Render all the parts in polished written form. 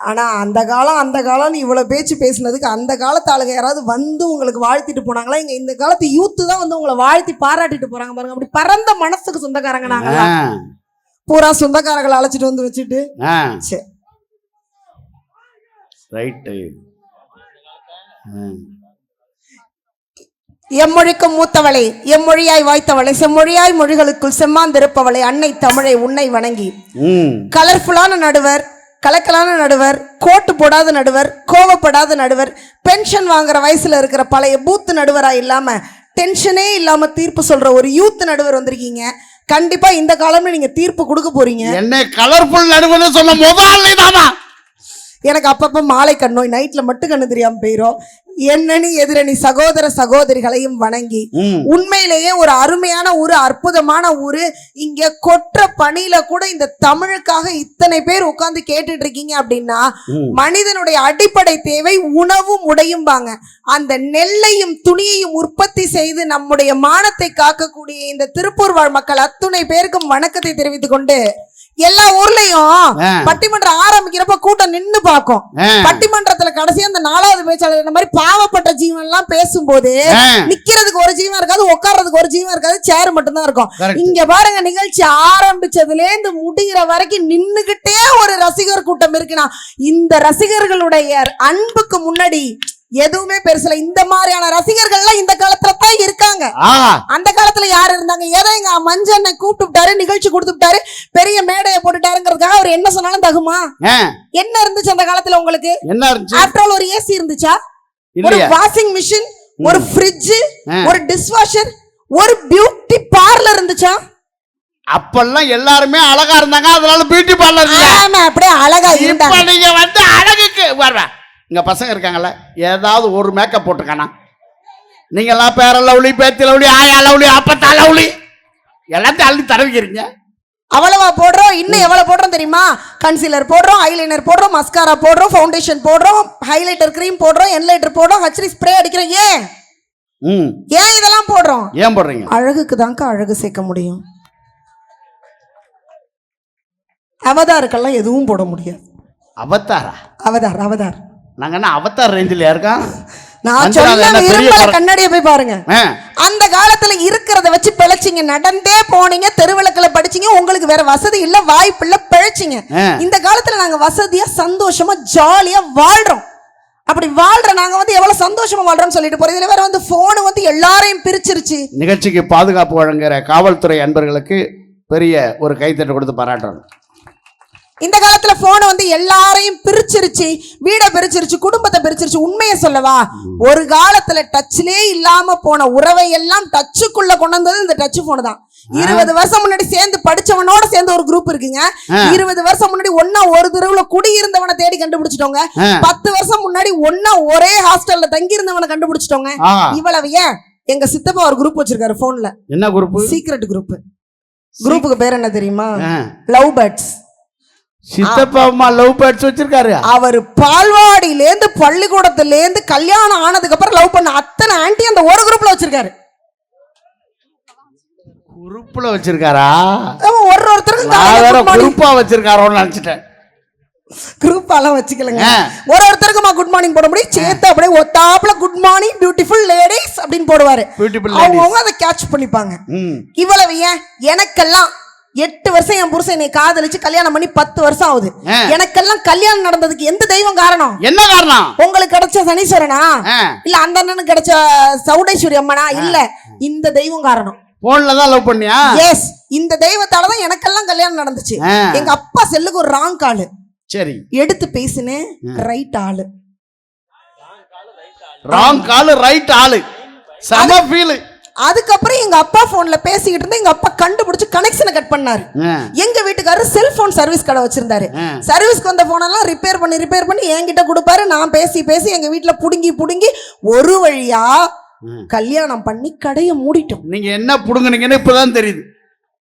ஆனா அந்த காலம் இவ்வளவு பேச்சு பேசினதுக்கு அந்த காலத்து ஆளுங்க யாராவது வந்து உங்களுக்கு வாழ்த்திட்டு போனாங்களா? இங்க இந்த காலத்து யூத்து தான் வந்து உங்களை வாழ்த்தி பாராட்டிட்டு போறாங்க பாருங்க. அப்படி பரந்த மனசுக்கு சொந்தக்காரங்க நாங்க. பூரா சொந்தக்காரங்களை அழைச்சிட்டு வந்து வச்சுட்டு எம்மொழிக்கு மூத்தவளை எம்மொழியாய் வாய்த்தவளை செம்மொழியாய் மொழிகளுக்குள் செம்மாந்திருப்பவளை அன்னை தமிழை உன்னை வணங்கி கலர்ஃபுல்லான நடுவர், கலக்கலான நடுவர், கோட்டு போடாத நடுவர், கோவப்படாத நடுவர், பென்ஷன் வாங்குற வயசுல இருக்கிற பழைய பூத்து நடுவரா இல்லாம டென்ஷனே இல்லாம தீர்ப்பு சொல்ற ஒரு யூத் நடுவர் வந்திருக்கீங்க. கண்டிப்பா இந்த காலம்ல நீங்க தீர்ப்பு கொடுக்க போறீங்க. என்ன கலர்ஃபுல் நடுவர் சொன்ன முதல்ல எனக்கு அப்பப்ப மாலை கண்ணோய் நைட்ல மட்டும் கண்ணு தெரியாம போயிரும். என்னன்னு எதிரணி சகோதர சகோதரிகளையும் வணங்கி உண்மையிலேயே ஒரு அருமையான ஊரு, அற்புதமான ஊரு. இங்க கொற்ற பணியில கூட இந்த தமிழுக்காக இத்தனை பேர் உட்கார்ந்து கேட்டுட்டு இருக்கீங்க அப்படின்னா மனிதனுடைய அடிப்படை தேவை உணவும் உடையும்பாங்க. அந்த நெல்லையும் துணியையும் உற்பத்தி செய்து நம்முடைய மானத்தை காக்கக்கூடிய இந்த திருப்பூர் வாழ் மக்கள் அத்துணை பேருக்கும் வணக்கத்தை தெரிவித்துக் கொண்டு எல்லா ஊர்லயும் பட்டிமன்றம் ஆரம்பிக்கிறப்ப கூட்டம் நின்னு பாக்கும். பட்டிமன்றத்துல கடைசியா அந்த 4வது பேச்சாளர் இந்த மாதிரி பாவப்பட்ட ஜீவன் எல்லாம் பேசும்போது நிக்கிறதுக்கு ஒரு ஜீவன் இருக்காது, உட்கார்றதுக்கு ஒரு ஜீவன் இருக்காது, சேர் மட்டும்தான் இருக்கும். இங்க பாருங்க, நிகழ்ச்சி ஆரம்பிச்சதுல இருந்து முடிகிற வரைக்கும் நின்னுகிட்டே ஒரு ரசிகர் கூட்டம் இருக்குன்னா இந்த ரசிகர்களுடைய அன்புக்கு முன்னாடி எதுவுமே பெருசுல. இந்த மாதிரியான ரசிகர்கள்லாம் இந்த காலத்துல தான் இருக்காங்க. அந்த காலத்துல யாரு இருந்தாங்க? ஏதோ எங்க மஞ்சண்ணை கூப்பிட்டு நிகழ்ச்சி கொடுத்துட்டாரு, பெரிய மேடையை போட்டுட்டாருங்கிறதுக்காக அவர் என்ன சொன்னாலும் தகுமா? என்ன இருந்துச்சு அந்த காலத்துல உங்களுக்கு? ஆஃப்டர் ஆல் ஒரு ஏசி இருந்துச்சா? ஒரு வாஷிங் மிஷின், ஒரு ஃப்ரிட்ஜ், ஒரு டிஷ்வாஷர், ஒரு பியூட்டி பார்லர் இருந்துச்சா? அப்பெல்லாம் எல்லாருமே அழகா இருந்தாங்க, அதனால பியூட்டி பார்லர். அப்படியே அழகா இருந்தாங்க. நீங்க வந்து அழகுக்கு வர்ற இங்க பசங்க இருக்காங்கல்ல, ஏதாவது ஒரு மேக்கப் போட்டுக்கானா? நீங்கெல்லாம் பேர லவ்லி, பேத்தி லவ்லி, ஆயா லவ்லி, அப்பத்தா லவ்லி எல்லாத்தையும் அள்ளி தடவிக்கிறீங்க. அவ்வளவா போடுறோம்? இன்னும் எவ்வளவு போடுறோம் தெரியுமா? கன்சீலர் போடுறோம், ஐலைனர் போடுறோம், மஸ்காரா போடுறோம், ஃபவுண்டேஷன் போடுறோம், ஹைலைட்டர் கிரீம் போடுறோம், என்லைட்டர் போடுறோம், ஹச்டி ஸ்ப்ரே அடிக்கிறோம். ஏன் இதெல்லாம் போடுறோம்? ஏன் போடுறீங்க? அழகுக்கு தாங்க அழகு சேர்க்க முடியும். அவதாருக்கெல்லாம் எதுவும் போட முடியாது. அவதாரா? அவதார் அவதார் நாங்க என்ன அவதார் ரேஞ்சில இருக்கோம்? நான் சொன்ன கண்ணாடியை போய் பாருங்க. அந்த காலத்துல இருக்கிறத வச்சு பிழைச்சிங்க, நடந்தே போனீங்க, தெருவிளக்குல படிச்சீங்க, உங்களுக்கு வேற வசதி இல்ல, வாய்ப்பு இல்ல, பிழைச்சிங்க. இந்த காலத்துல நாங்க வசதியா சந்தோஷமா ஜாலியா வாழ்றோம். அப்படி வாழ்ற நாங்க வந்து எவ்வளவு சந்தோஷமா வாழ்றோம்னு சொல்லிட்டு போறோம். இதுல வேற வந்து போன் வந்து எல்லாரையும் பிரிச்சிருச்சு. நிகழ்ச்சிக்கு பாதுகாப்பு வழங்குற காவல்துறை அன்பர்களுக்கு பெரிய ஒரு கைத்தட்டு கொடுத்து பாராட்டுறோம். இந்த காலத்துல போன் வந்து எல்லாரையும் பிரிச்சிருச்சு, வீட பிரிச்சிருச்சு, குடும்பத்தை பிரிச்சிருச்சு. உண்மையை சொல்லவா, ஒரு காலத்துல டச்லே இல்லாம போன உறவை எல்லாம் டச்சுக்குள்ள கொண்டு வந்தது இந்த டச் போன் தான். 20 வருஷம் முன்னாடி சேர்ந்து படிச்சவனோட சேர்ந்து ஒரு குரூப் இருக்குங்க. 20 வருஷம் முன்னாடி ஒன்னா ஒரு தெருவுல குடியிருந்தவனை தேடி கண்டுபிடிச்சிட்டோங்க. 10 வருஷம் முன்னாடி ஒன்னா ஒரே ஹாஸ்டல்ல தங்கி இருந்தவனை கண்டுபிடிச்சிட்டோங்க. இவ்வளவு ஏன் எங்க சித்தப்பா ஒரு குரூப் வச்சிருக்காரு போன்ல. என்ன குரூப்? Secret group. குரூப்புக்கு பேர் என்ன தெரியுமா? Love birds. சித்தப்பா அம்மா லவ் பேர்ட்ஸ் வச்சிருக்காரு. அவர் பால்வாடியில இருந்து பள்ளிக்கூடத்துல இருந்து கல்யாணம் ஆனதுக்கு அப்புறம் லவ் பண்ண அத்தனை ஆன்ட்டி அந்த ஒரு குரூப்ல வச்சிருக்காரு. குரூப்ல வச்சிருக்காரா? ஒருத்தருக்கு குரூப்பா வச்சிருக்காரோன்னு நினைச்சிட்டேன். குரூப்பாலாம் வச்சுக்கலங்க. ஒருத்தருக்கு குட் மார்னிங் போட முடியும், சேர்த்து அப்படியே ஒத்தாப்புல குட் மார்னிங் பியூட்டிஃபுல் லேடிஸ் அப்படின்னு போடுவாரு. அவங்க அதை கேட்ச் பண்ணிப்பாங்க. இவ்வளவு ஏன் எனக்கெல்லாம் 8 வருஷம் என் புருஷன் என்னை காதலிச்சு கல்யாணம் பண்ணி 10 வருஷம் ஆகுது. எனக்கெல்லாம் கல்யாணம் நடந்ததுக்கு எந்த தெய்வம் காரணம்? என்ன காரணம்? உங்களுக்கு கிடைச்ச சனீஸ்வரனா இல்ல அந்த அண்ணனுக்கு கிடைச்ச சௌடேஸ்வரி அம்மனா? இல்ல, இந்த தெய்வம் காரணம். போன்ல தான் லவ் பண்ணியா? எஸ், இந்த தெய்வத்தால தான் எனக்கெல்லாம் கல்யாணம் நடந்துச்சு. எங்க அப்பா செல்லுக்கு ஒரு ராங் கால். சரி, எடுத்து பேசினேன், ரைட் ஆளு. ராங் கால் ரைட் ஆளு, சம ஃபீல். அதுக்கப்புறம் எங்க அப்பா போன்ல பேசிக்கிட்டு இருந்தா எங்க அப்பா கண்டுபிடிச்சு கனெக்ஷனை கட் பண்ணாரு. எங்க வீட்டுக்காரரு செல்போன் சர்வீஸ் கடை வச்சிருந்தாரு. சர்வீஸ்க்கு வந்த போனெல்லாம் ரிப்பேர் பண்ணி என்கிட்ட கொடுப்பாரு. நான் பேசி எங்க வீட்டுல புடுங்கி ஒரு வழியா கல்யாணம் பண்ணி கடையை மூடிட்டோம். நீங்க என்ன புடுங்குனீங்கன்னு இப்பதான் தெரியுது.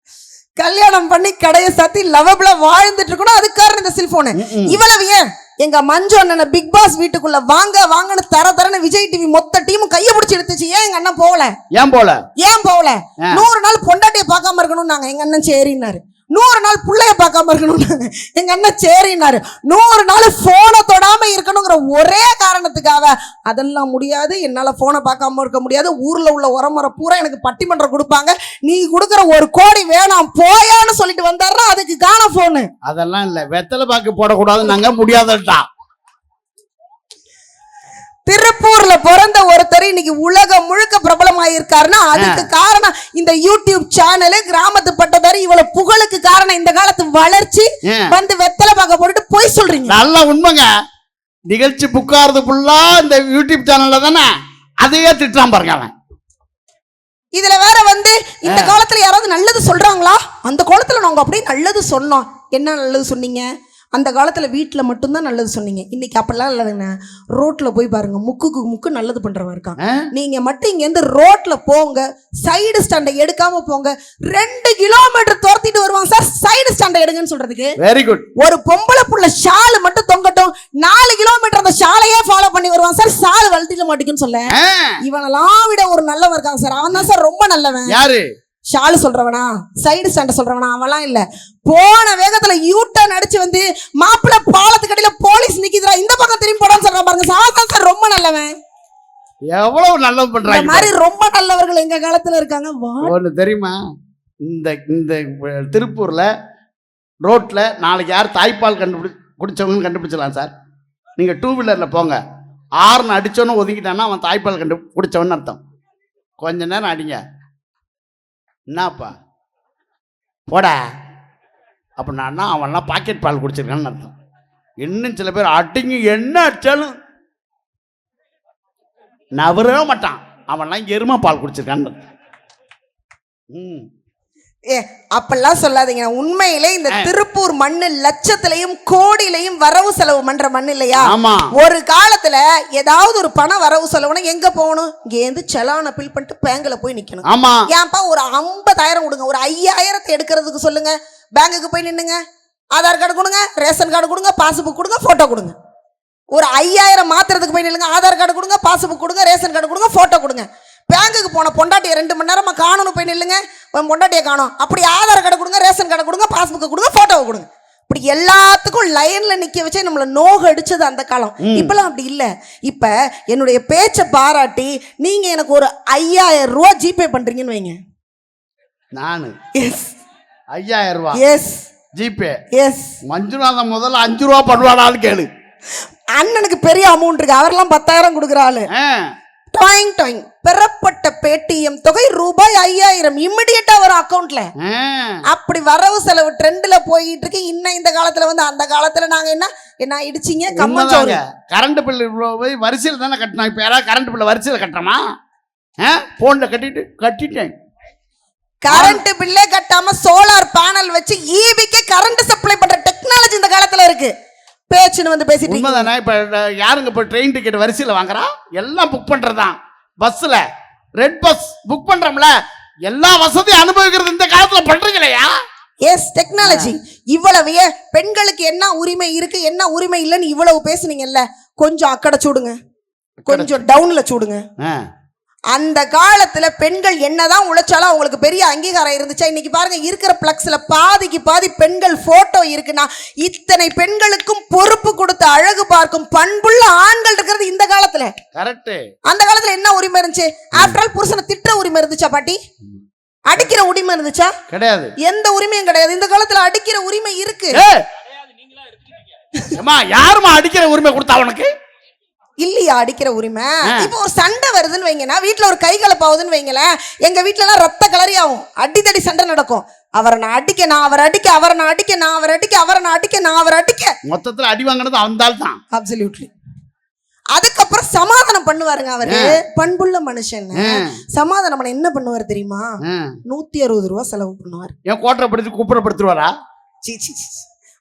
கல்யாணம் பண்ணி கடையை சாத்தி லவபிளா வாழ்ந்துட்டு இருக்கணும். அதுக்காரன் இந்த செல்போனு. இவ்வளவு ஏன் எங்க மஞ்சு அண்ணன் பிக் பாஸ் வீட்டுக்குள்ள வாங்கன்னு தரன்னு விஜய் டிவி மொத்த டீம் கைய பிடிச்சி எடுத்துச்சு. ஏன் எங்க அண்ணன் போகல? ஏன் போகல? 100 நாள் பொண்டாட்டியை பார்க்காம இருக்கணும் நாங்க. எங்க அண்ணன் சரின்னாரு. 100 நாள் புள்ளைய பார்க்காம இருக்கணும். எங்க அண்ணன் சரின்னாரு. 100 நாள் போனை தொடாம இருக்கணுங்கிற ஒரே காரணத்துக்காக அதெல்லாம் முடியாது, என்னால போனை பார்க்காம இருக்க முடியாது, ஊர்ல உள்ள உரமுறை பூரா எனக்கு பட்டிமன்றம் கொடுப்பாங்க, நீ கொடுக்குற 1 கோடி வேணாம் போயான்னு சொல்லிட்டு வந்தாருன்னா அதுக்கு காண போனு. அதெல்லாம் இல்ல, வெத்தலை பாக்கு போடக்கூடாது, நாங்க முடியாதட்டா. திருப்பூர்ல பிறந்த ஒருத்தர் இன்னைக்கு உலகம் முழுக்க பிரபலமாயிருக்காருன்னா அதுக்கு காரணம் இந்த யூடியூப் சேனலு. கிராமத்து பட்டதாரி இவ்வளவு புகழுக்கு காரணம் இந்த காலத்து வளர்ச்சி. வந்து வெத்தலை பார்க்க போட்டுட்டு போய் சொல்றீங்க. நல்ல உண்மைங்க. நிகழ்ச்சி புக்காரது ஃபுல்லா இந்த யூடியூப் சேனல்ல தானே, அதையே திட்டான் பாருங்க அவன். இதுல வேற வந்து இந்த காலத்துல யாராவது நல்லது சொல்றாங்களா? அந்த காலத்துல நாங்க அப்படியே நல்லது சொன்னோம். என்ன நல்லது சொன்னீங்க? அந்த காலத்துல வீட்டுல மட்டும்தான் நல்லது சொன்னீங்க. இன்னைக்கு அப்படிலாம் இல்லைங்க. ரோட்ல போய் பாருங்க, முக்குக்கு முக்கு நல்லது பண்றவன் இருக்கான். நீங்க மட்டும் இங்க இருந்து ரோட்ல போங்க, சைடு ஸ்டாண்டை எடுக்காம போங்க, 2 கிலோமீட்டர் துரத்திட்டு வருவாங்க சார் சைடு ஸ்டாண்டை எடுங்கன்னு சொல்றதுக்கு. Very good. ஒரு பொம்பளை புள்ள ஷால் மட்டும் தொங்கட்டும், 4 கிலோமீட்டர் அந்த ஷாலையே ஃபாலோ பண்ணி வருவான் சார், ஷால் வளர்த்திக்க மாட்டேங்குன்னு சொல்ல. இவனெல்லாம் விட ஒரு நல்லவன் இருக்காங்க சார், அவன் தான் சார் ரொம்ப நல்லவன். யாரு? ஷாலு சொல்றவனா, சைடு ஸ்டாண்ட சொல்றவனா? அவெல்லாம் இல்ல. போன வேகத்துல யூட்டர்ன் அடிச்சு வந்து மாப்பிள்ள பாலத்துக்கு அடியில போலீஸ் நிக்குதுடா, இந்த பக்கம் திரும்பி போடான்னு சொல்றான் பாருங்க, சாதான் சார் ரொம்ப நல்லவன். எவ்வளவு நல்லது பண்றாங்க. இந்த மாதிரி ரொம்ப நல்லவர்கள் எங்க காலத்துல இருக்காங்க. ஒண்ணு தெரியுமா, இந்த இந்த திருப்பூர்ல ரோட்ல நாளைக்கு யார் தாய்ப்பால் குடிச்சவங்கன்னு கண்டுபிடிச்சலாம் சார். நீங்க 2 வீலர்ல போங்க, ஆர்னு அடிச்சோன்னு ஒதுக்கிட்டான்னா அவன் தாய்ப்பால் குடிச்சவன்னு அர்த்தம். கொஞ்ச நேரம் அடிங்க, என்னப்பா போடா அப்படின்னா அவன்லாம் பாக்கெட் பால் குடிச்சிருக்கான்னு அர்த்தம். இன்னும் சில பேர் அடிங்க என்ன அடிச்சாலும் நவரவே மாட்டான், அவன்லாம் எருமை பால் குடிச்சிருக்கான்னு அர்த்தம். அப்பெல்லாம் சொல்லாதீங்க. உண்மையிலே இந்த திருப்பூர் மண்ணு லட்சத்திலையும் கோடியிலையும் வரவு செலவு பண்ற மண் இல்லையா? ஒரு காலத்துல ஏதாவது ஒரு பணம் வரவு செலவுனா எங்க போகணும்? இங்க இருந்து செலான பில் பண்ணிட்டு பேங்க்ல போய் நிக்கணும். ஏன்பா ஒரு 50,000 கொடுங்க, ஒரு 5,000 எடுக்கிறதுக்கு சொல்லுங்க, பேங்குக்கு போய் நின்னுங்க, ஆதார் கார்டு கொடுங்க, ரேஷன் கார்டு கொடுங்க, பாஸ்புக் கொடுங்க, போட்டோ கொடுங்க. ஒரு 5,000 மாத்துறதுக்கு போய் நில்லுங்க, ஆதார் கார்டு கொடுங்க, பாஸ்புக் கொடுங்க, ரேஷன் கார்டு கொடுங்க, போட்டோ கொடுங்க. பேங்குக்கு போன பொண்டாட்டியை 2 மணி நேரமா காணணும், போய் நில்லுங்க, பொண்டாட்டியை காணும். அப்படி ஆதார் கார்டு கொடுங்க, ரேஷன் கார்டு கொடுங்க, பாஸ்புக் கொடுங்க, போட்டோவை கொடுங்க. இப்படி எல்லாத்துக்கும் லைன்ல நிக்க வச்சே நம்மள நோக அடிச்சது அந்த காலம். இப்பெல்லாம் அப்படி இல்ல. இப்ப என்னுடைய பேச்சை பாராட்டி நீங்க எனக்கு ஒரு 5,000 ரூபாய் ஜிபே பண்றீங்கன்னு வைங்க. நானு எஸ் 5,000 ரூபாய் எஸ் ஜிபே எஸ். மஞ்சுநாதன் முதல்ல 5 ரூபா பண்ணுவானாலும் கேளு. அண்ணனுக்கு பெரிய அமௌண்ட் இருக்கு, அவரெல்லாம் 10,000 கொடுக்குற ஆளு. டாயிங் டாயிங் பெறப்பட்ட பேடிஎம் தொகை ரூபாய் 5,000 இமிடியேட்டா வரும் அக்கவுண்ட்ல. அப்படி வரவு செலவு ட்ரெண்ட்ல போயிட்டு இருக்கு. இன்னும் இந்த காலத்துல வந்து அந்த காலத்துல நாங்க என்ன இடிச்சிங்க கம்மஞ்சோறு. கரண்ட் பில் போய் வரிசையில் தானே கட்டணும். இப்ப யாராவது கரண்ட் பில்ல வரிசையில் கட்டுறோமா? போன்ல கட்டிட்டேன். கரண்ட் பில்லே கட்டாம சோலார் பேனல் வச்சு ஈபிக்கு கரண்ட் சப்ளை பண்ற டெக்னாலஜி இந்த காலத்துல இருக்கு. பேச்சுன்னு வந்து பேசிட்டு உண்மைதானே. இப்ப யாருங்க இப்ப ட்ரெயின் டிக்கெட் வரிசையில் வாங்குறா? எல்லாம் புக் பண்றதுதான். பஸ்ல ரெட் பஸ் புக் பண்றோம்ல, எல்லா வசதியும் அனுபவிக்கிறது இந்த காலத்துல பண்றீங்களையா? S, technology. இவ்வளவு பெண்களுக்கு என்ன உரிமை இருக்கு, என்ன உரிமை இல்லைன்னு இவ்வளவு பேசுனீங்கல்ல, கொஞ்சம் அக்கடை சூடுங்க, கொஞ்சம் டவுன்ல சூடுங்க. அந்த காலத்துல பெண்கள் என்னதான் உழைச்சாலும் அவங்களுக்கு பெரிய அங்கீகாரம் இருந்துச்சா? இன்னைக்கு பாருங்க, இருக்கிற பிளக்ஸ்ல பாதிக்கு பாதி பெண்கள் போட்டோ இருக்குன்னா இத்தனை பெண்களுக்கும் பொறுப்பு கொடுத்து அழகு பார்க்கும் பண்புள்ள ஆண்கள் இருக்கிறது இந்த காலத்துல. கரெக்ட். அந்த காலத்துல என்ன உரிமை இருந்துச்சு? ஆஃப்டர் ஆல் புருஷனை திட்ட உரிமை இருந்துச்சா பாட்டி? அடிக்கிற உரிமை இருந்துச்சா? கிடையாது. எந்த உரிமையும் கிடையாது. இந்த காலத்துல அடிக்கிற உரிமை இருக்கு. யாருமா அடிக்கிற உரிமை கொடுத்தா உனக்கு? இல்லையா அடிக்கிற உரிமை? இப்ப ஒரு சண்டை வருதுன்னு வைங்கன்னா, வீட்டுல ஒரு கை கலப்பாவுதுன்னு வைங்களேன், எங்க வீட்டுல எல்லாம் ரத்த கலரி ஆகும், அடித்தடி சண்டை நடக்கும். அவரை நான் அடிக்க, நான் அவரை அடிக்க, அவரை நான் அடிக்க, நான் அவரை அடிக்க, அவரை நான் அடிக்க, நான் அவரை அடிக்க, மொத்தத்துல அடி வாங்கினது அவன்தால் தான். அப்சல்யூட்லி. அதுக்கப்புறம் சமாதானம் பண்ணுவாருங்க அவரு. பண்புள்ள மனுஷன். சமாதானம் பண்ண என்ன பண்ணுவார் தெரியுமா? 160 ரூபாய் செலவு பண்ணுவார். ஏன் கோட்டரைப்படுத்தி குப்புறப்படுத்துவாரா?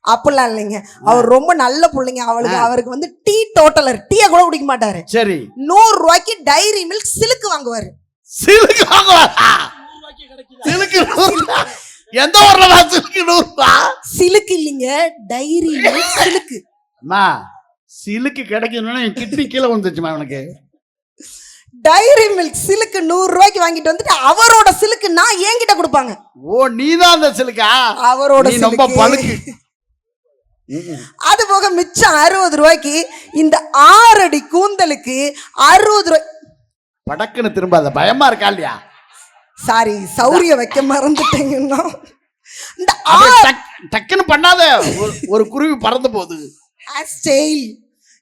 அப்படிலாம் இல்லைங்க, அவர் ரொம்ப நல்ல பிள்ளைங்க. அவருக்கு வந்து டீ டோட்டலர், டீயை கூட குடிக்க மாட்டாரு. சரி, 100 ரூபாய்க்கு டைரி மில்க் சிலுக்கு வாங்குவாரு. சிலுக்கு வாங்குவாரா? சிலுக்கு எந்த ஊர்ல சிலுக்கு 100 ரூபாய்? சிலுக்கு இல்லைங்க, டைரி மில்க் சிலுக்கு. அம்மா, சிலுக்கு கிடைக்கணும்னா என் கிட்னி கீழே வந்துச்சுமா உனக்கு. டைரி மில்க் சிலுக்கு 100 ரூபாய்க்கு வாங்கிட்டு வந்துட்டு அவரோட சிலுக்கு நான் என்கிட்ட கொடுப்பாங்க. ஓ நீதான் அந்த சிலுக்கா? அவரோட நீ ரொம்ப பழுக்கு. அது போக மிச்சம் 60 ரூபாய்க்கு இந்த 6 அடி கூந்தலுக்கு 60 ரூபாய். படக்குன்னு திரும்பாத, பயமா இருக்கா இல்லையா? சாரி, சௌரிய வைக்க மறந்துட்டேங்கன்னா. இந்த டக்குன்னு பண்ணாத, ஒரு குருவி பறந்து போகுது.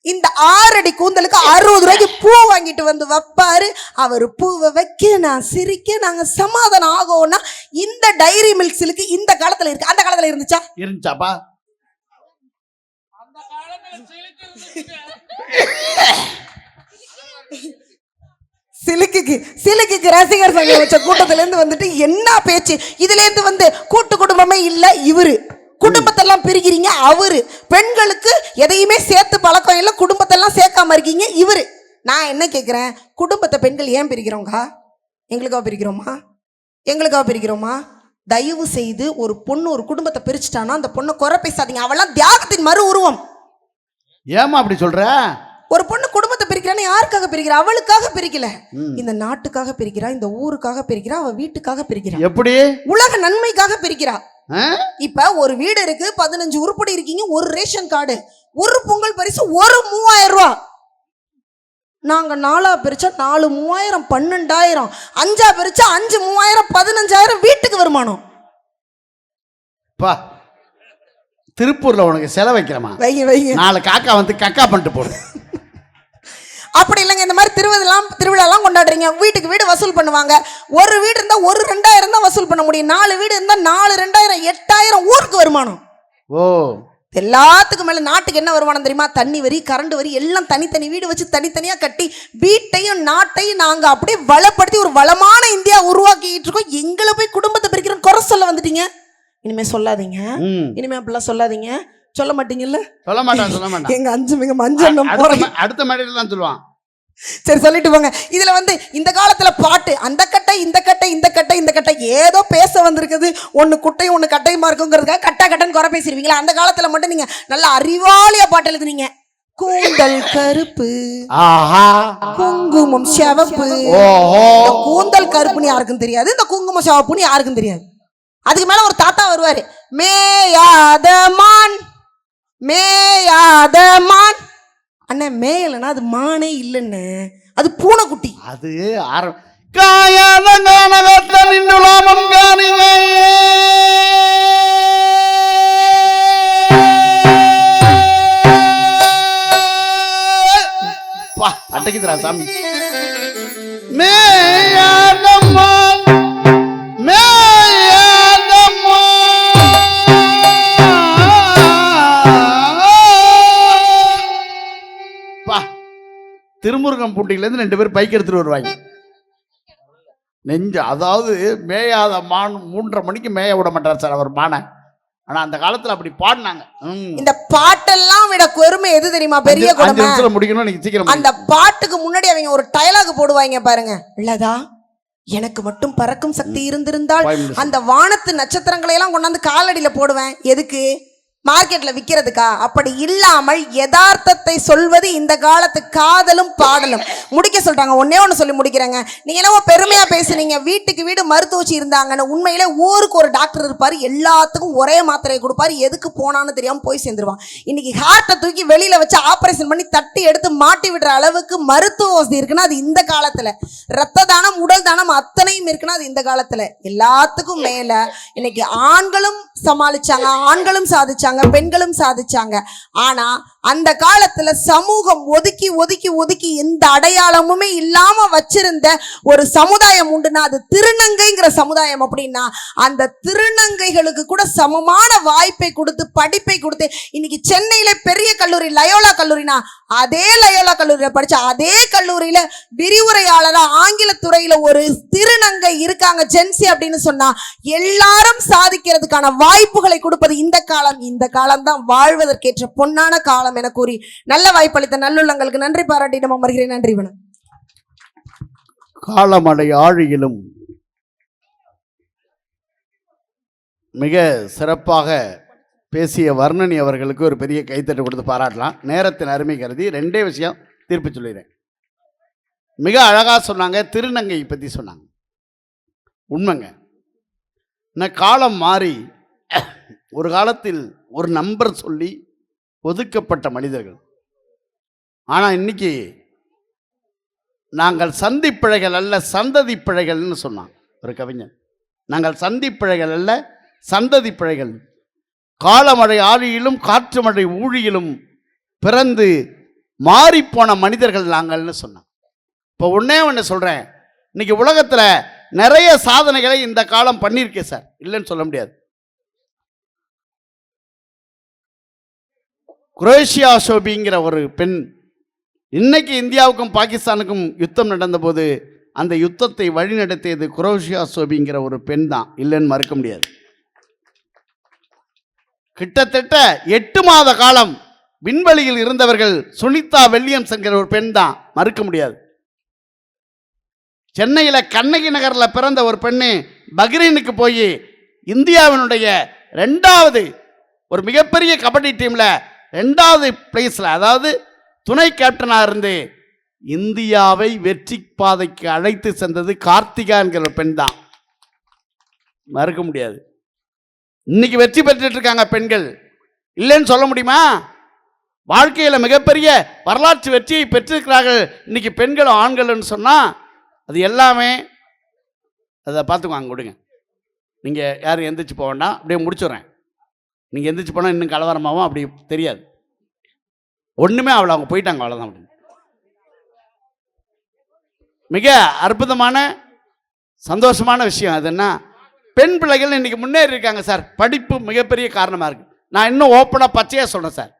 இந்த 6 அடி கூந்தலுக்கு 60 ரூபாய்க்கு பூ வாங்கிட்டு வந்து வைப்பாரு. அவர் பூவை வைக்க நான் சிரிக்க நாங்க சமாதானம் ஆகும்னா இந்த டைரி மில்க் சிலுக்கு இந்த காலத்துல இருக்கு. அந்த காலத்துல இருந்துச்சாப்பா? சிலுக்குக்கு ரசிகர் சங்கம் வச்ச கூட்டத்துல இருந்து வந்துட்டு என்ன பேச்சு. இதுல இருந்து வந்து கூட்டு குடும்பமே இல்ல, இவரு குடும்பத்தெல்லாம் பிரிக்கிறீங்க, அவரு பெண்களுக்கு எதையுமே சேர்த்து பழக்கம் இல்லை, குடும்பத்தெல்லாம் சேர்க்காம இருக்கீங்க இவரு. நான் என்ன கேட்கிறேன், குடும்பத்தை பெண்கள் ஏன் பிரிக்கிறோங்க? எங்களுக்காக பிரிக்கிறோமா? தயவு செய்து ஒரு பொண்ணு ஒரு குடும்பத்தை பிரிச்சுட்டானா அந்த பொண்ணை குறை பேசாதீங்க. அவெல்லாம் தியாகத்தின் மறு உருவம். ஏமா அப்படி சொல்ற? ஒரு பொண்ணு குடும்பத்தை பிரிக்கிறான்னு யாருக்காக பிரிக்கிறா? அவளுக்காக பிரிக்கல, இந்த நாட்டுக்காக பிரிக்கிறா, இந்த ஊருக்காக பிரிக்கிறா, அவ வீட்டுக்காக பிரிக்கிறா. எப்படி? உலக நன்மைக்காக பிரிக்கிறா. இப்ப ஒரு வீடு இருக்கு, 15 உருப்படி இருக்கீங்க, ஒரு ரேஷன் கார்டு, ஒரு பொங்கல் பரிசு, ஒரு 3000 ரூபாய். நாங்க 4 பிரிச்சா 4 3000 12,000, 5 பிரிச்சா 5 3000 15,000 வீட்டுக்கு வருமானம். திருப்பூர்ல உனக்கு செலவு வைக்கிறமா? வைங்க 4 காக்கா வந்து கக்கா பண்ணிட்டு போடு. அப்படி இல்லைங்க, இந்த மாதிரி திருவிழாலாம் கொண்டாடுறீங்க, வீட்டுக்கு வீடு வசூல் பண்ணுவாங்க. ஒரு வீடு இருந்தா ஒரு 2000 தான் வசூல் பண்ண முடியும். 4 வீடு இருந்தா 4 2000 8000 ஊருக்கு வருமானம். ஓ, எல்லாத்துக்கும் மேல நாட்டுக்கு என்ன வருமானம் தெரியுமா? தண்ணி வரி, கரண்ட் வரி எல்லாம் தனித்தனி வீடு வச்சு தனித்தனியா கட்டி வீட்டையும் நாட்டையும் நாங்க அப்படியே வளப்படுத்தி ஒரு வளமான இந்தியா உருவாக்கிட்டு இருக்கோம். எங்களை போய் குடும்பத்தை பிரிக்கிற குறை சொல்ல வந்துட்டீங்க. இனிமே சொல்லாதீங்க, இனிமே அப்படிலாம் சொல்லாதீங்க. சொல்ல மாட்டீங்கல்ல? சொல்ல மாட்டான். எங்க 5 மிக மஞ்சள் அடுத்த மேடையில தான் சொல்லுவான். சரி சொல்லிட்டு போங்க. இதுல வந்து இந்த காலத்துல பாட்டு அந்த கட்டை இந்த கட்டை இந்த கட்டை இந்த கட்டை ஏதோ பேச வந்திருக்குது, ஒன்னு குட்டையும் ஒன்னு கட்டையுமா இருக்குங்கிறதுக்காக கட்டன்னு குறை பேசிடுவீங்களா? அந்த காலத்துல மட்டும் நீங்க நல்ல அறிவாளியா பாட்டு எழுதுனீங்க. கூந்தல் கருப்பு, குங்குமம் சிவப்பு. கூந்தல் கருப்புன்னு யாருக்கும் தெரியாது, இந்த குங்குமம் சிவப்புன்னு யாருக்கும் தெரியாது. அதுக்கு மேல ஒரு தாத்தா வருவாரு, மேயாத மான். அண்ணே மேயலன்னா அது மானே இல்லைன்னு, அது பூனைக்குட்டி. அது காயாத கானகத்தில் நின்றுலாமம் காணிங்க. அட்டைக்குதுரா சாமி. மேயாதம்மான் திருமுருகன் பூட்டிலேருந்து 2 பேர் பைக் எடுத்துட்டு வருவாங்க. அதாவது மேயாத மான் 3:30 மணிக்கு மேய விட மாட்டார் சார் அவர் மானை. ஆனா அந்த காலத்துல அப்படி பாடினாங்க. இந்த பாட்டெல்லாம் விட பெருமை எது தெரியுமா? பெரிய கொடுமை முடிக்கணும். நீங்க சீக்கிரம் அந்த பாட்டுக்கு முன்னாடி அவங்க ஒரு டயலாக் போடுவாங்க பாருங்க. இல்லதா எனக்கு மட்டும் பறக்கும் சக்தி இருந்திருந்தால் அந்த வானத்து நட்சத்திரங்களை எல்லாம் கொண்டாந்து காலடியில போடுவேன். எதுக்கு? மார்க்கெட்ல விற்கிறதுக்கா? அப்படி இல்லாமல் யதார்த்தத்தை சொல்வது இந்த காலத்து காதலும் பாடலும். முடிக்க சொல்றாங்க. ஒன்னே ஒன்று சொல்லி முடிக்கிறாங்க. நீங்க என்னவோ பெருமையா பேசுனீங்க, வீட்டுக்கு வீடு மருத்துவச்சி இருந்தாங்கன்னு. உண்மையிலே ஊருக்கு ஒரு டாக்டர் இருப்பாரு, எல்லாத்துக்கும் ஒரே மாத்திரையை கொடுப்பாரு, எதுக்கு போனான்னு தெரியாம போய் சேர்ந்துருவான். இன்னைக்கு ஹார்ட்டை தூக்கி வெளியில வச்சு ஆபரேஷன் பண்ணி தட்டி எடுத்து மாட்டி விடுற அளவுக்கு மருத்துவ வசதி இருக்குன்னா அது இந்த காலத்துல. ரத்த தானம், உடல் தானம் அத்தனையும் இருக்குன்னா அது இந்த காலத்துல. எல்லாத்துக்கும் மேல இன்னைக்கு ஆண்களும் சமாளிச்சாங்க, ஆண்களும் சாதிச்சாங்க, பெண்களும் சாதிச்சாங்க. ஆனா அந்த காலத்துல சமூகம் ஒதுக்கி ஒதுக்கி ஒதுக்கி எந்த அடையாளமுமே இல்லாம வச்சிருந்த ஒரு சமுதாயம் உண்டுனா அது திருநங்கைங்கிற சமுதாயம். அப்படின்னா அந்த திருநங்கைகளுக்கு கூட சமமான வாய்ப்பை கொடுத்து படிப்பை கொடுத்து இன்னைக்கு சென்னையில பெரிய கல்லூரி லயோலா கல்லூரினா அதே லயோலா கல்லூரியில படிச்ச அதே கல்லூரியில விரிவுரையாளரா ஆங்கில துறையில ஒரு திருநங்கை இருக்காங்க, ஜென்சி அப்படின்னு சொன்னா எல்லாரும் சாதிக்கிறதுக்கான வாய்ப்புகளை கொடுப்பது இந்த காலம். இந்த காலம் தான் வாழ்வதற்கேற்ற பொன்னான காலம் என கூறி நல்ல வாய்ப்பளித்த நல்லுள்ளங்களுக்கு நன்றி பாராட்டி நம்ம அமர்கிறேன். நன்றி வணக்கம். காலமடை ஆழியிலும் மிக சிறப்பாக பேசிய வர்ணனி அவர்களுக்கு ஒரு பெரிய கைத்தட்டு கொடுத்து பாராட்டலாம். நேரத்தின் அருமை கருதி 2 விஷயம் தீர்ப்பு சொல்லிடுறேன். மிக அழகாக சொன்னாங்க. திருநங்கை பற்றி சொன்னாங்க. உண்மைங்க. நான் காலம் மாறி ஒரு காலத்தில் ஒரு நம்பர் சொல்லி ஒதுக்கப்பட்ட மனிதர்கள். ஆனால் இன்னைக்கு நாங்கள் சந்திப்பிழைகள் அல்ல சந்ததி பிழைகள்னு சொன்னான் ஒரு கவிஞன். நாங்கள் சந்திப்பிழைகள் அல்ல சந்ததி பிழைகள், காலமழை ஆழியிலும் காற்று மழை ஊழியிலும் பிறந்து மாறிப்போன மனிதர்கள் நாங்கள்னு சொன்னான். இப்போ ஒன்றே ஒன்று சொல்கிறேன், இன்னைக்கு உலகத்தில் நிறைய சாதனைகளை இந்த காலம் பண்ணியிருக்கேன் சார், இல்லைன்னு சொல்ல முடியாது. குரேஷியா ஷோபிங்கிற ஒரு பெண், இன்னைக்கு இந்தியாவுக்கும் பாகிஸ்தானுக்கும் யுத்தம் நடந்தபோது அந்த யுத்தத்தை வழிநடத்தியது குரேஷியா ஷோபிங்கிற ஒரு பெண் தான், இல்லைன்னு மறுக்க முடியாது. கிட்டத்தட்ட 8 மாத காலம் விண்வெளியில் இருந்தவர்கள் சுனிதா வில்லியம்ஸ் என்கிற ஒரு பெண் தான், மறுக்க முடியாது. சென்னையில் கண்ணகி நகரில் பிறந்த ஒரு பெண்ணு பஹ்ரைனுக்கு போய் இந்தியாவினுடைய 2வது ஒரு மிகப்பெரிய கபடி டீமில் 2வது பிளேஸில், அதாவது துணை கேப்டனாக இருந்து இந்தியாவை வெற்றி பாதைக்கு அழைத்து சென்றது கார்த்திகா என்கிற ஒரு பெண் தான், மறுக்க முடியாது. இன்னைக்கு வெற்றி பெற்றுட்டு இருக்காங்க பெண்கள், இல்லைன்னு சொல்ல முடியுமா? வாழ்க்கையில் மிகப்பெரிய வரலாற்று வெற்றியை பெற்றிருக்கிறார்கள் இன்னைக்கு பெண்களும் ஆண்கள்னு சொன்னால் அது எல்லாமே அதை பார்த்துக்குவாங்க. கொடுங்க, நீங்கள் யாரும் எந்திரிச்சு போக வேண்டாம், அப்படியே முடிச்சுட்றேன். நீங்கள் எந்திரிச்சு போனால் இன்னும் கலவரமாகவும் அப்படி தெரியாது, ஒன்றுமே அவ்வளோ, அவங்க போயிட்டாங்க, அவ்வளோதான். அப்படின்னு மிக அற்புதமான சந்தோஷமான விஷயம் அது என்ன, பெண் பிள்ளைகள் இன்றைக்கி முன்னேறி இருக்காங்க சார். படிப்பு மிகப்பெரிய காரணமாக இருக்குது. நான் இன்னும் ஓப்பனாக பச்சையாக சொல்கிறேன் சார்,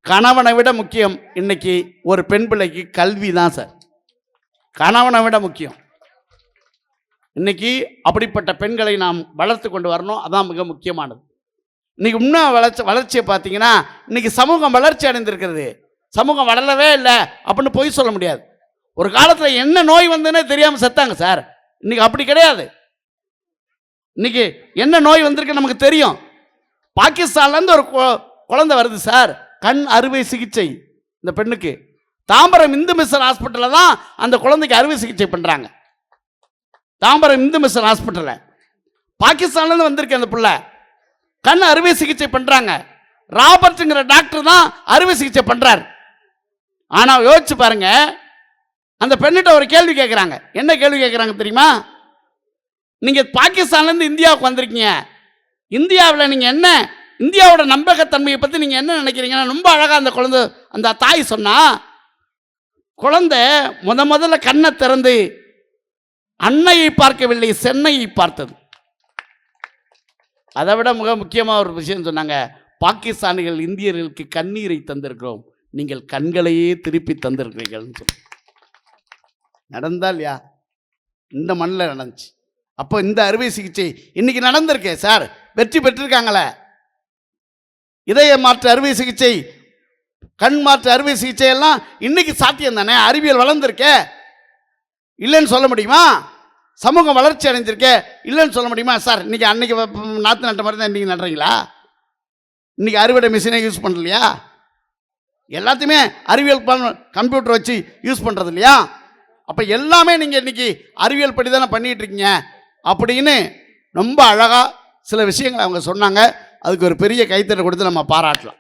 கணவனை விட முக்கியம் இன்னைக்கு ஒரு பெண் பிள்ளைக்கு கல்வி தான் சார், கணவனை விட முக்கியம். இன்னைக்கு அப்படிப்பட்ட பெண்களை நாம் வளர்த்து கொண்டு வரணும், அதான் மிக முக்கியமானது. இன்னைக்கு இன்னும் வளர்ச்சியை பார்த்தீங்கன்னா இன்னைக்கு சமூகம் வளர்ச்சி அடைந்திருக்கிறது. சமூகம் வளரவே இல்லை அப்படின்னு பொய் சொல்ல முடியாது. ஒரு காலத்தில் என்ன நோய் வந்ததுன்னே தெரியாமல் செத்தாங்க சார், இன்னைக்கு அப்படி கிடையாது. இன்னைக்கு என்ன நோய் வந்திருக்கு நமக்கு தெரியும். பாகிஸ்தான்லேருந்து ஒரு குழந்தை வருது சார், கண் அறுவை சிகிச்சை இந்த பெண்ணுக்கு. தாம்பரம் இந்து மிஷன் ஹாஸ்பிட்டலில் தான் அந்த குழந்தைக்கு அறுவை சிகிச்சை பண்ணுறாங்க. தாம்பரம் இந்து மிஷன் ஹாஸ்பிட்டலில் பாகிஸ்தான்லேருந்து வந்திருக்கு அந்த பிள்ளை, கண் அறுவை சிகிச்சை பண்ணுறாங்க. ராபர்ட்ங்கிற டாக்டர் தான் அறுவை சிகிச்சை பண்ணுறார். ஆனால் யோசிச்சு பாருங்க, அந்த பெண்ணிட்ட ஒரு கேள்வி கேட்குறாங்க. என்ன கேள்வி கேட்குறாங்க தெரியுமா? நீங்கள் பாகிஸ்தான்லேருந்து இந்தியாவுக்கு வந்திருக்கீங்க, இந்தியாவில் நீங்கள் என்ன, இந்தியாவோட நம்பகத்தன்மையை பற்றி நீங்கள் என்ன நினைக்கிறீங்கன்னா, ரொம்ப அழகாக அந்த குழந்தை, அந்த தாய் சொன்னா, குழந்தை முதல்ல கண்ணை திறந்து அன்னையை பார்க்கவில்லை, சென்னையை பார்த்தது. அதை விட மிக முக்கியமாக ஒரு விஷயம் சொன்னாங்க, பாகிஸ்தானிகள் இந்தியர்களுக்கு கண்ணீரை தந்திருக்கிறோம், நீங்கள் கண்களையே திருப்பி தந்திருக்கிறீர்கள்னு சொல்லி. நடந்தா இல்லையா? இந்த மண்ணில் நடந்துச்சு. அப்போ இந்த அறுவை சிகிச்சை இன்னைக்கு நடந்திருக்கே சார், வெற்றி பெற்றிருக்காங்களே. இதய மாற்று அறுவை சிகிச்சை, கண் மாற்று அறுவை சிகிச்சை எல்லாம் இன்னைக்கு சாத்தியம் தானே, அறிவியல் வளர்ந்துருக்கே, இல்லைன்னு சொல்ல முடியுமா? சமூகம் வளர்ச்சி அடைஞ்சிருக்கே, இல்லைன்னு சொல்ல முடியுமா? சார் இன்னைக்கு அன்னைக்கு நாற்று நட்ட மாதிரி தான் இன்றைக்கி நடுறீங்களா? இன்னைக்கு அறுவடை மிஷினை யூஸ் பண்ணலையா? எல்லாத்தையுமே அறிவியல் கம்ப்யூட்டர் வச்சு யூஸ் பண்ணுறது இல்லையா? அப்போ எல்லாமே நீங்கள் இன்னைக்கு அறிவியல் படி தானே பண்ணிகிட்டு இருக்கீங்க அப்படின்னு ரொம்ப அழகாக சில விஷயங்களை அவங்க சொன்னாங்க. அதுக்கு ஒரு பெரிய கைத்தட்டை கொடுத்து நம்ம பாராட்டலாம்.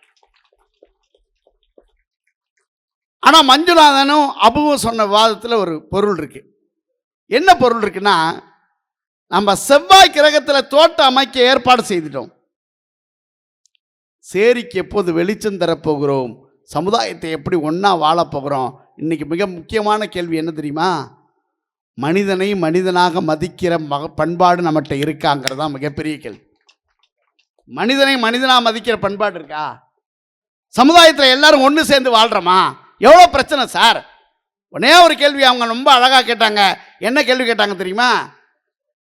ஆனால் மஞ்சுநாதனும் அபுவும் சொன்ன விவாதத்தில் ஒரு பொருள் இருக்குது. என்ன பொருள் இருக்குன்னா, நம்ம செவ்வாய் கிரகத்தில் தோட்டம் அமைக்க ஏற்பாடு செய்துட்டோம், சேரிக்கு எப்போது வெளிச்சம் தரப்போகிறோம், சமுதாயத்தை எப்படி ஒன்றா வாழப்போகிறோம். இன்னைக்கு மிக முக்கியமான கேள்வி என்ன தெரியுமா? மனிதனை மனிதனாக மதிக்கிற பண்பாடு நம்மகிட்ட இருக்காங்கிறது தான் மிகப்பெரிய கேள்வி. மனிதனை மனிதனாக மதிக்கிற பண்பாடு இருக்கா? சமுதாயத்தில் எல்லாரும் ஒன்று சேர்ந்து வாழ்கிறோமா? எவ்வளோ பிரச்சனை சார். ஒரே ஒரு கேள்வி அவங்க ரொம்ப அழகாக கேட்டாங்க. என்ன கேள்வி கேட்டாங்க தெரியுமா?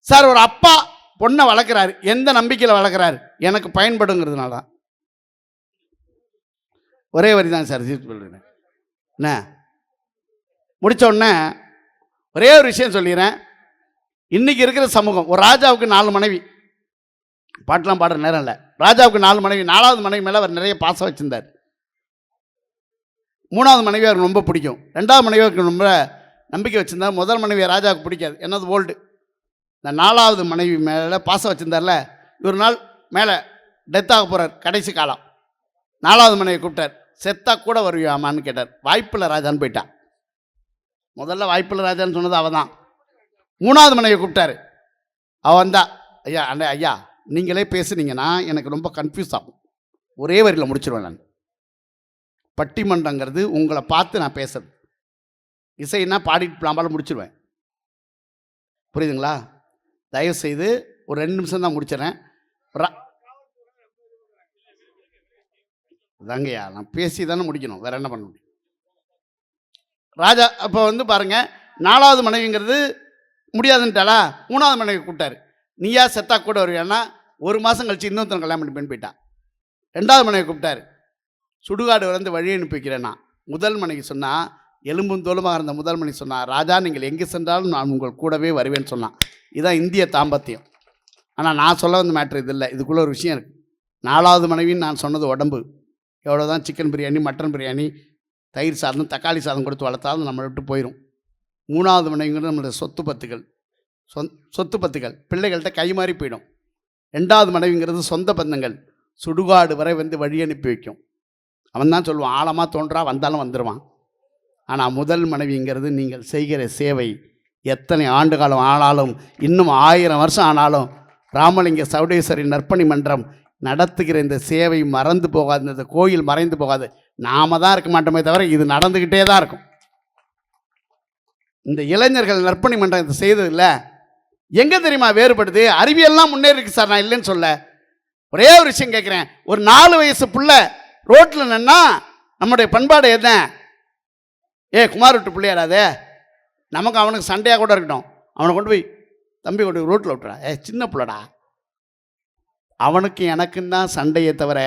சார், ஒரு அப்பா பொண்ணை வளர்க்குறாரு, எந்த நம்பிக்கையில் வளர்க்குறாரு? எனக்கு பயன்படுங்கிறதுனால தான். ஒரே வரி தான் சார் சொல்கிறேன். என்ன முடித்த உடனே ஒரே ஒரு விஷயம் சொல்லிடுறேன். இன்றைக்கி இருக்கிற சமூகம், ஒரு ராஜாவுக்கு 4 மனைவி, பாட்டெலாம் பாடுற நேரம் இல்லை, ராஜாவுக்கு 4 மனைவி, 4வது மனைவி மேலே அவர் நிறைய பாசம் வச்சுருந்தார். 3வது மனைவி அவருக்கு ரொம்ப பிடிக்கும், 2வது மனைவி அவருக்கு ரொம்ப நம்பிக்கை வச்சுருந்தா முதல் மனைவி ராஜாவுக்கு பிடிக்காது, என்னது ஓல்டு. இந்த 4வது மனைவி மேலே பாசம் வச்சுருந்தார்ல, ஒரு நாள் மேலே டெத்தாக போகிறார், கடைசி காலம். 4வது மனைவி கூப்பிட்டார், செத்தா கூட வருவியாமான்னு கேட்டார். வாய்ப்பில்லை ராஜான்னு போயிட்டான். முதல்ல வாய்ப்பில்லை ராஜான்னு சொன்னது அவள் தான். 3வது மனைவி கூப்பிட்டாரு, அவள் வந்தா, ஐயா அண்ணே ஐயா நீங்களே பேசுனீங்கன்னா எனக்கு ரொம்ப கன்ஃபியூஸ் ஆகும், ஒரே வரியில் முடிச்சிருவேன் நான். பட்டிமன்றங்கிறது உங்களை பார்த்து நான் பேசுறது, இசைன்னா பாடிட்டு பிளாம்பாலும் முடிச்சிருவேன், புரியுதுங்களா? தயவுசெய்து ஒரு 2 நிமிஷம் தான் முடிச்சிடறேன். தாங்கய்யா நான் பேசி தானே முடிக்கணும், வேற என்ன பண்ண முடியும்? ராஜா அப்போ வந்து பாருங்க, 4வது மனைவிங்கிறது முடியாதுன்ட்டாளா, 3வது மனைவி கூப்பிட்டாரு, நீயா செத்தா கூட வருவியான்னா 1 மாதம் கழிச்சு இன்னொருத்தன் கல்யாணம் பண்ணி பெண் போயிட்டான். 2வது மனைவி கூப்பிட்டாரு, சுடுகாடு வந்து வழி அனுப்பி வைக்கிறேன்னா. முதல் மனைவி சொன்னா, எலும்பும் தோலுமாக இருந்த முதல் மனைவி சொன்னா, ராஜா நீங்கள் எங்கே சென்றாலும் நான் உங்கள் கூடவே வருவேன்னு சொன்னான். இதுதான் இந்திய தாம்பத்தியம். ஆனால் நான் சொல்ல வந்த மேட்ரு இது இல்லை, இதுக்குள்ளே ஒரு விஷயம் இருக்குது. 4வது மனைவின்னு நான் சொன்னது உடம்பு. எவ்வளோ தான் சிக்கன் பிரியாணி, மட்டன் பிரியாணி, தயிர் சாதம், தக்காளி சாதம் கொடுத்து வளர்த்தாலும் நம்மளை விட்டு போயிடும். 3வது மனைவிங்கிறது நம்மளுடைய சொத்து பத்துகள் பிள்ளைகள்கிட்ட கை மாறி போயிடும். 2வது மனைவிங்கிறது சொந்த பந்தங்கள், சுடுகாடு வரை வந்து வழி அனுப்பி வைக்கும். அவன் தான் சொல்லுவான், ஆழமாக தோன்றா வந்தாலும் வந்துடுவான். ஆனால் முதல் மனைவிங்கிறது நீங்கள் செய்கிற சேவை எத்தனை ஆண்டு காலம் ஆனாலும், இன்னும் 1000 வருஷம் ஆனாலும், ராமலிங்க சவுடேஸ்வரி நற்பணி மன்றம் நடத்துகிற இந்த சேவை மறந்து போகாது, இந்த கோயில் மறைந்து போகாது. நாம தான் இருக்க மாட்டோமே தவிர இது நடந்துக்கிட்டே தான் இருக்கும். இந்த இளைஞர்கள் நற்பணி மன்றம் இதை செய்தது இல்லை, எங்கே தெரியுமா வேறுபடுது? அறிவியல்லாம் முன்னேறிருக்கு சார், நான் இல்லைன்னு சொல்ல. ஒரே ஒரு விஷயம் கேட்குறேன், ஒரு 4 வயசு புள்ள ரோட்டில் நின்னா நம்முடைய பண்பாடு என்ன? குமார் விட்டு பிள்ளையாடாதே, நமக்கு அவனுக்கு சண்டையாக கூட இருக்கட்டும், அவனை கொண்டு போய் தம்பி கொண்டு போய் ரோட்டில் விட்டுறா, சின்ன பிள்ளடா. அவனுக்கு எனக்கும் தான் சண்டையை தவிர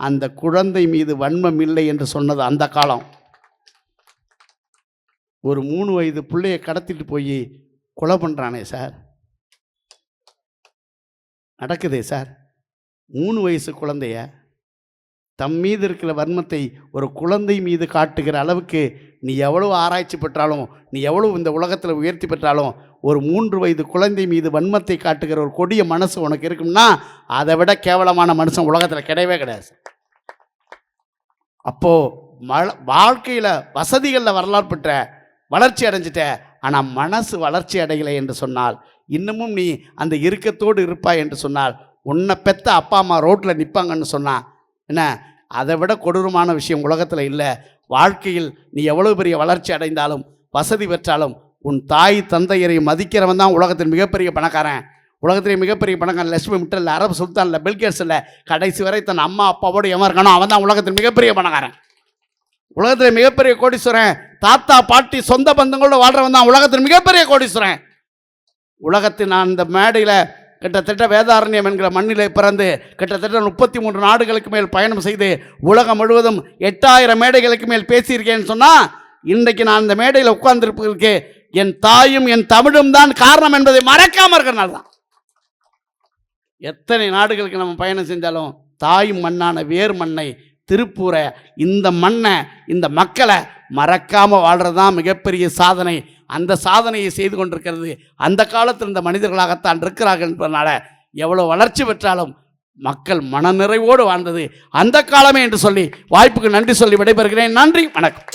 அந்த குழந்தை மீது வன்மம் இல்லை என்று சொன்னது அந்த காலம். ஒரு 3 வயது பிள்ளையை கடத்திட்டு போய் கொலை பண்ணுறானே சார், நடக்குதே சார். 3 வயசு குழந்தைய தம் மீது இருக்கிற வன்மத்தை ஒரு குழந்தை மீது காட்டுகிற அளவுக்கு நீ எவ்வளவு ஆராய்ச்சி பெற்றாலும், நீ எவ்வளவு இந்த உலகத்தில் உயர்த்தி பெற்றாலும், ஒரு 3 வயது குழந்தை மீது வன்மத்தை காட்டுகிற ஒரு கொடிய மனசு உனக்கு இருக்கும்னா அதை விட கேவலமான மனுஷன் உலகத்தில் கிடையவே கிடையாது. அப்போது வாழ்க்கையில் வசதிகளில் வரலாறு பெற்ற, வளர்ச்சி அடைஞ்சிட்ட, ஆனால் மனசு வளர்ச்சி அடையலை என்று சொன்னால், இன்னமும் நீ அந்த இறுக்கத்தோடு இருப்பாய் என்று சொன்னால், உன்னை பெற்ற அப்பா அம்மா ரோட்டில் நிற்பாங்கன்னு சொன்னால் என்ன, அதை விட கொடூரமான விஷயம் உலகத்தில் இல்லை. வாழ்க்கையில் நீ எவ்வளோ பெரிய வளர்ச்சி அடைந்தாலும், வசதி பெற்றாலும், உன் தாய் தந்தையரை மதிக்கிறவன் தான் உலகத்தின் மிகப்பெரிய பணக்காரன். உலகத்திலே மிகப்பெரிய பணக்காரன் லட்சுமி மிட்டல் இல்லை, அரபு சுல்தான் இல்லை, பில்கேட்ஸ் இல்லை, கடைசி வரை தன் அம்மா அப்பாவோடு எவன் இருக்கானோ அவன் தான் உலகத்தின் மிகப்பெரிய பணக்காரன். உலகத்தில் மிகப்பெரிய கோடீஸ்வரன் தாத்தா பாட்டி சொந்த பந்தங்களோடு வாழ்றவன் தான் உலகத்தின் மிகப்பெரிய கோடீஸ்வரன். உலகத்தின் அந்த மேடையில் கிட்டத்தட்ட வேதாரண்யம் என்கிற மண்ணிலே பிறந்து கிட்டத்தட்ட 33 நாடுகளுக்கு மேல் பயணம் செய்து உலகம் முழுவதும் 8000 மேடைகளுக்கு மேல் பேசியிருக்கேன்னு சொன்னால், இன்றைக்கு நான் இந்த மேடையில் உட்கார்ந்துருப்பதற்கு என் தாயும் என் தமிழும் தான் காரணம் என்பதை மறக்காமல் இருக்கிறனால தான். எத்தனை நாடுகளுக்கு நம்ம பயணம் செஞ்சாலும் தாயும் மண்ணான வேர் மண்ணை, திருப்பூரை, இந்த மண்ணை, இந்த மக்களை மறக்காமல் வாழ்கிறது தான் மிகப்பெரிய சாதனை. அந்த சாதனையை செய்து கொண்டிருக்கிறது அந்த காலத்தில் இந்த மனிதர்களாகத்தான் இருக்கிறார்கள் என்பதனால எவ்வளோ வளர்ச்சி பெற்றாலும் மக்கள் மனநிறைவோடு வாழ்ந்தது அந்த காலமே என்று சொல்லி வாய்ப்புக்கு நன்றி சொல்லி விடைபெறுகிறேன். நன்றி, வணக்கம்.